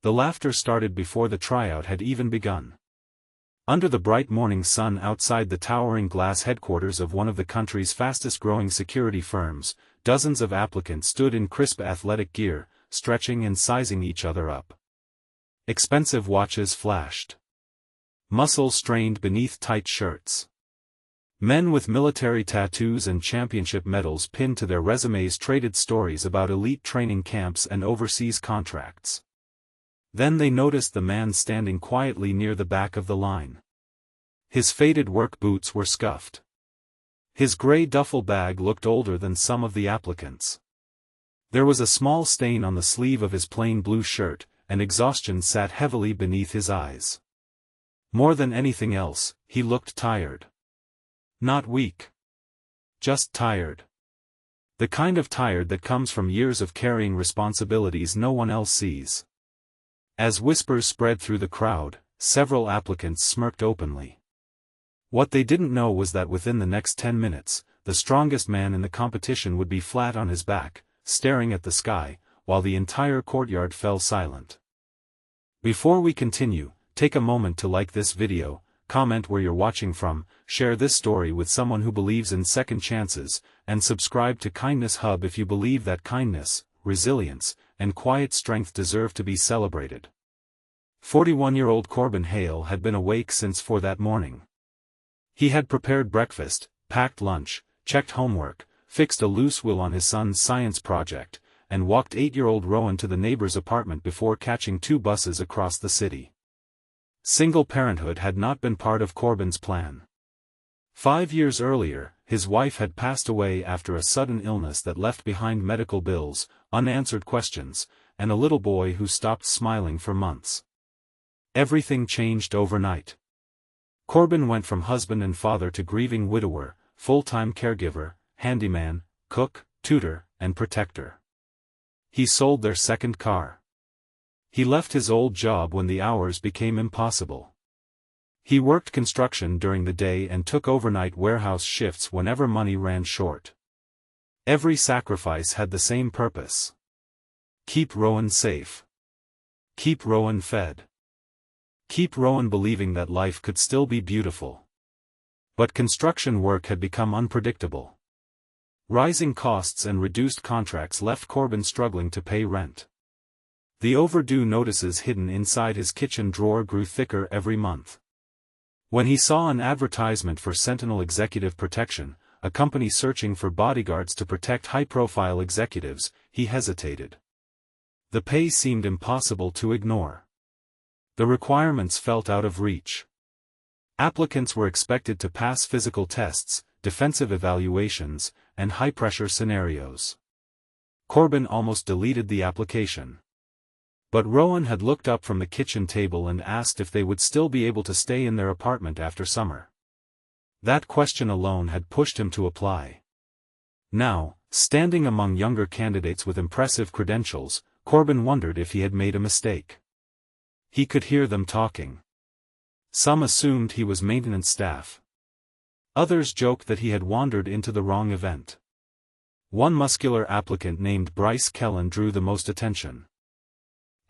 The laughter started before the tryout had even begun. Under the bright morning sun outside the towering glass headquarters of one of the country's fastest-growing security firms, dozens of applicants stood in crisp athletic gear, stretching and sizing each other up. Expensive watches flashed. Muscles strained beneath tight shirts. Men with military tattoos and championship medals pinned to their resumes traded stories about elite training camps and overseas contracts. Then they noticed the man standing quietly near the back of the line. His faded work boots were scuffed. His gray duffel bag looked older than some of the applicants. There was a small stain on the sleeve of his plain blue shirt, and exhaustion sat heavily beneath his eyes. More than anything else, he looked tired. Not weak. Just tired. The kind of tired that comes from years of carrying responsibilities no one else sees. As whispers spread through the crowd, several applicants smirked openly. What they didn't know was that within the next 10 minutes, the strongest man in the competition would be flat on his back, staring at the sky, while the entire courtyard fell silent. Before we continue, take a moment to like this video, comment where you're watching from, share this story with someone who believes in second chances, and subscribe to Kindness Hub if you believe that kindness, resilience, and quiet strength deserve to be celebrated. 41-year-old Corbin Hale had been awake since 4 that morning. He had prepared breakfast, packed lunch, checked homework, fixed a loose wheel on his son's science project, and walked 8-year-old Rowan to the neighbor's apartment before catching 2 buses across the city. Single parenthood had not been part of Corbin's plan. 5 years earlier, his wife had passed away after a sudden illness that left behind medical bills, unanswered questions, and a little boy who stopped smiling for months. Everything changed overnight. Corbin went from husband and father to grieving widower, full-time caregiver, handyman, cook, tutor, and protector. He sold their second car. He left his old job when the hours became impossible. He worked construction during the day and took overnight warehouse shifts whenever money ran short. Every sacrifice had the same purpose. Keep Rowan safe. Keep Rowan fed. Keep Rowan believing that life could still be beautiful. But construction work had become unpredictable. Rising costs and reduced contracts left Corbin struggling to pay rent. The overdue notices hidden inside his kitchen drawer grew thicker every month. When he saw an advertisement for Sentinel Executive Protection, a company searching for bodyguards to protect high-profile executives, he hesitated. The pay seemed impossible to ignore. The requirements felt out of reach. Applicants were expected to pass physical tests, defensive evaluations, and high-pressure scenarios. Corbin almost deleted the application. But Rowan had looked up from the kitchen table and asked if they would still be able to stay in their apartment after summer. That question alone had pushed him to apply. Now, standing among younger candidates with impressive credentials, Corbin wondered if he had made a mistake. He could hear them talking. Some assumed he was maintenance staff. Others joked that he had wandered into the wrong event. One muscular applicant named Bryce Kellen drew the most attention.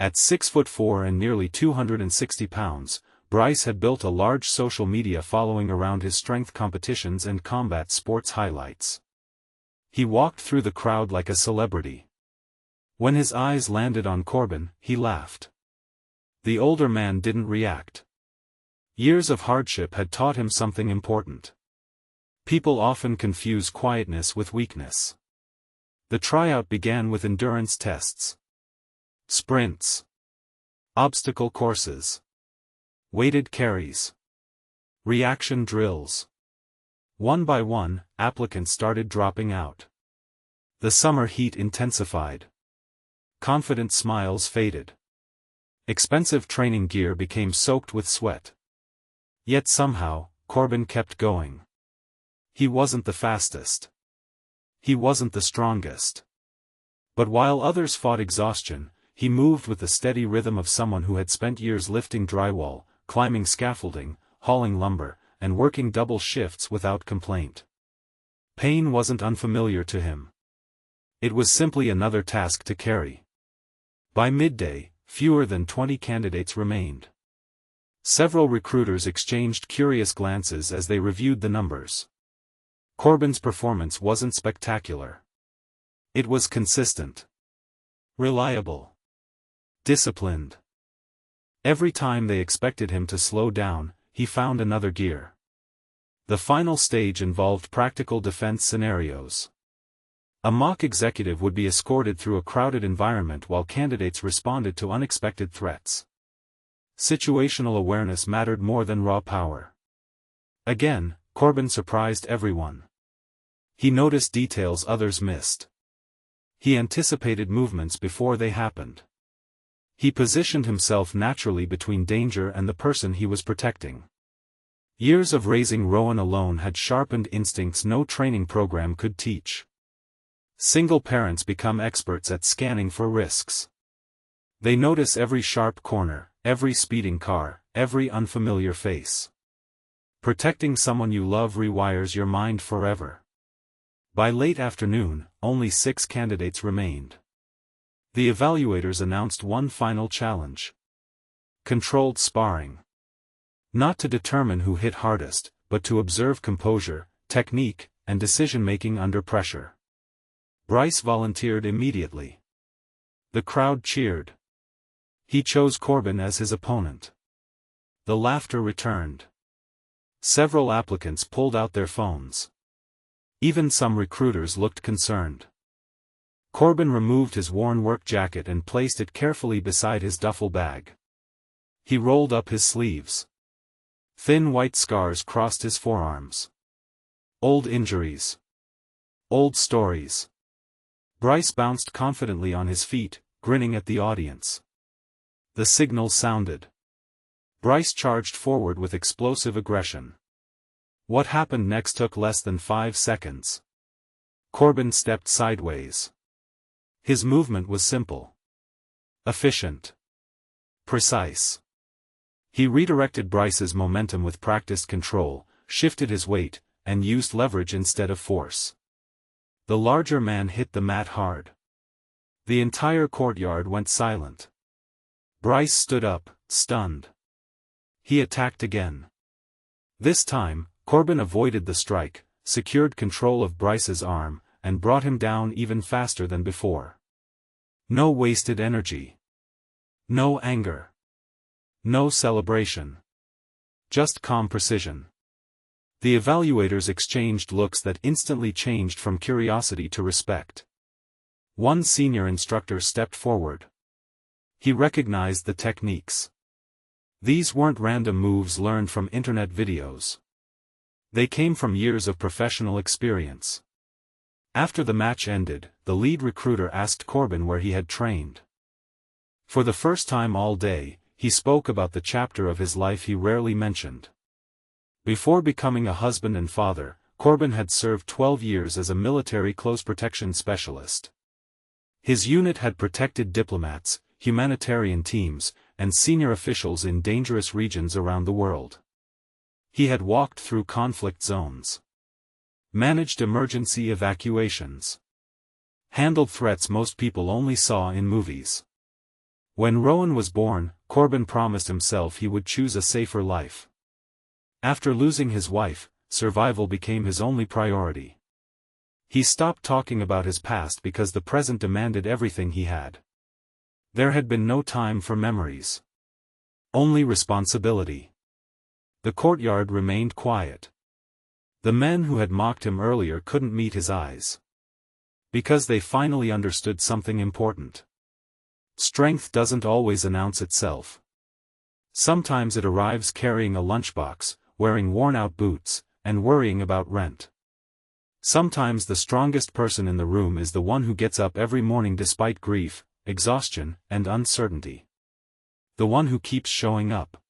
At 6'4" and nearly 260 pounds, Bryce had built a large social media following around his strength competitions and combat sports highlights. He walked through the crowd like a celebrity. When his eyes landed on Corbin, he laughed. The older man didn't react. Years of hardship had taught him something important. People often confuse quietness with weakness. The tryout began with endurance tests. Sprints. Obstacle courses. Weighted carries. Reaction drills. One by one, applicants started dropping out. The summer heat intensified. Confident smiles faded. Expensive training gear became soaked with sweat. Yet somehow, Corbin kept going. He wasn't the fastest. He wasn't the strongest. But while others fought exhaustion, he moved with the steady rhythm of someone who had spent years lifting drywall, climbing scaffolding, hauling lumber, and working double shifts without complaint. Pain wasn't unfamiliar to him. It was simply another task to carry. By midday, fewer than 20 candidates remained. Several recruiters exchanged curious glances as they reviewed the numbers. Corbin's performance wasn't spectacular. It was consistent, reliable, disciplined. Every time they expected him to slow down, he found another gear. The final stage involved practical defense scenarios. A mock executive would be escorted through a crowded environment while candidates responded to unexpected threats. Situational awareness mattered more than raw power. Again, Corbin surprised everyone. He noticed details others missed. He anticipated movements before they happened. He positioned himself naturally between danger and the person he was protecting. Years of raising Rowan alone had sharpened instincts no training program could teach. Single parents become experts at scanning for risks. They notice every sharp corner, every speeding car, every unfamiliar face. Protecting someone you love rewires your mind forever. By late afternoon, only 6 candidates remained. The evaluators announced one final challenge. Controlled sparring. Not to determine who hit hardest, but to observe composure, technique, and decision-making under pressure. Bryce volunteered immediately. The crowd cheered. He chose Corbin as his opponent. The laughter returned. Several applicants pulled out their phones. Even some recruiters looked concerned. Corbin removed his worn work jacket and placed it carefully beside his duffel bag. He rolled up his sleeves. Thin white scars crossed his forearms. Old injuries. Old stories. Bryce bounced confidently on his feet, grinning at the audience. The signal sounded. Bryce charged forward with explosive aggression. What happened next took less than 5 seconds. Corbin stepped sideways. His movement was simple. Efficient. Precise. He redirected Bryce's momentum with practiced control, shifted his weight, and used leverage instead of force. The larger man hit the mat hard. The entire courtyard went silent. Bryce stood up, stunned. He attacked again. This time, Corbin avoided the strike, secured control of Bryce's arm, and brought him down even faster than before. No wasted energy. No anger. No celebration. Just calm precision. The evaluators exchanged looks that instantly changed from curiosity to respect. One senior instructor stepped forward. He recognized the techniques. These weren't random moves learned from internet videos. They came from years of professional experience. After the match ended, the lead recruiter asked Corbin where he had trained. For the first time all day, he spoke about the chapter of his life he rarely mentioned. Before becoming a husband and father, Corbin had served 12 years as a military close protection specialist. His unit had protected diplomats, humanitarian teams, and senior officials in dangerous regions around the world. He had walked through conflict zones, managed emergency evacuations, handled threats most people only saw in movies. When Rowan was born, Corbin promised himself he would choose a safer life. After losing his wife, survival became his only priority. He stopped talking about his past because the present demanded everything he had. There had been no time for memories. Only responsibility. The courtyard remained quiet. The men who had mocked him earlier couldn't meet his eyes. Because they finally understood something important. Strength doesn't always announce itself. Sometimes it arrives carrying a lunchbox, wearing worn-out boots, and worrying about rent. Sometimes the strongest person in the room is the one who gets up every morning despite grief, exhaustion, and uncertainty. The one who keeps showing up.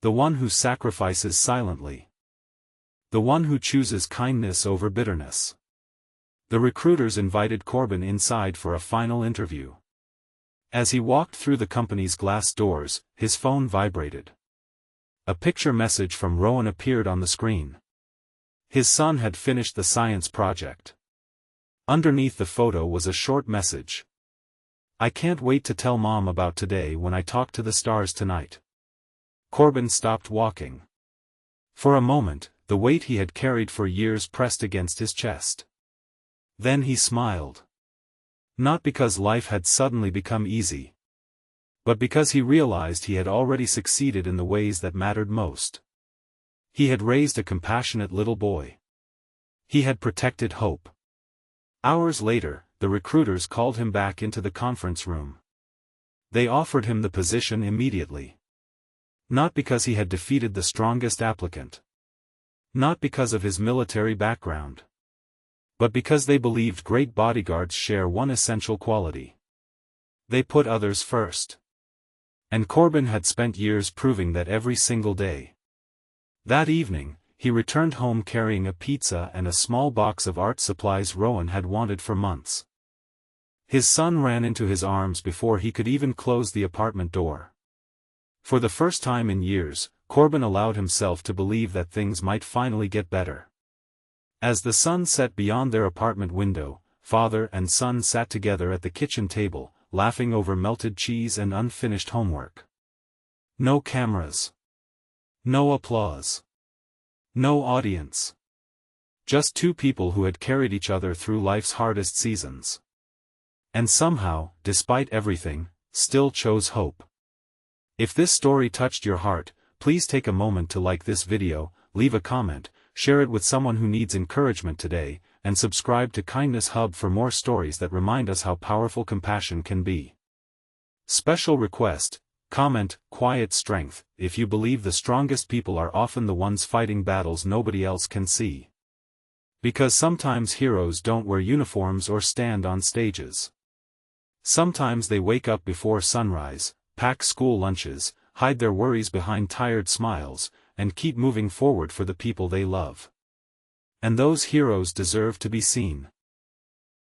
The one who sacrifices silently. The one who chooses kindness over bitterness. The recruiters invited Corbin inside for a final interview. As he walked through the company's glass doors, his phone vibrated. A picture message from Rowan appeared on the screen. His son had finished the science project. Underneath the photo was a short message. I can't wait to tell Mom about today when I talk to the stars tonight. Corbin stopped walking. For a moment, the weight he had carried for years pressed against his chest. Then he smiled. Not because life had suddenly become easy, but because he realized he had already succeeded in the ways that mattered most. He had raised a compassionate little boy. He had protected hope. Hours later, the recruiters called him back into the conference room. They offered him the position immediately. Not because he had defeated the strongest applicant. Not because of his military background. But because they believed great bodyguards share one essential quality. They put others first. And Corbin had spent years proving that every single day. That evening, he returned home carrying a pizza and a small box of art supplies Rowan had wanted for months. His son ran into his arms before he could even close the apartment door. For the first time in years, Corbin allowed himself to believe that things might finally get better. As the sun set beyond their apartment window, father and son sat together at the kitchen table, laughing over melted cheese and unfinished homework. No cameras. No applause. No audience. Just two people who had carried each other through life's hardest seasons. And somehow, despite everything, still chose hope. If this story touched your heart, please take a moment to like this video, leave a comment, share it with someone who needs encouragement today, and subscribe to Kindness Hub for more stories that remind us how powerful compassion can be. Special request, comment, quiet strength, if you believe the strongest people are often the ones fighting battles nobody else can see. Because sometimes heroes don't wear uniforms or stand on stages. Sometimes they wake up before sunrise, pack school lunches, hide their worries behind tired smiles, and keep moving forward for the people they love. And those heroes deserve to be seen.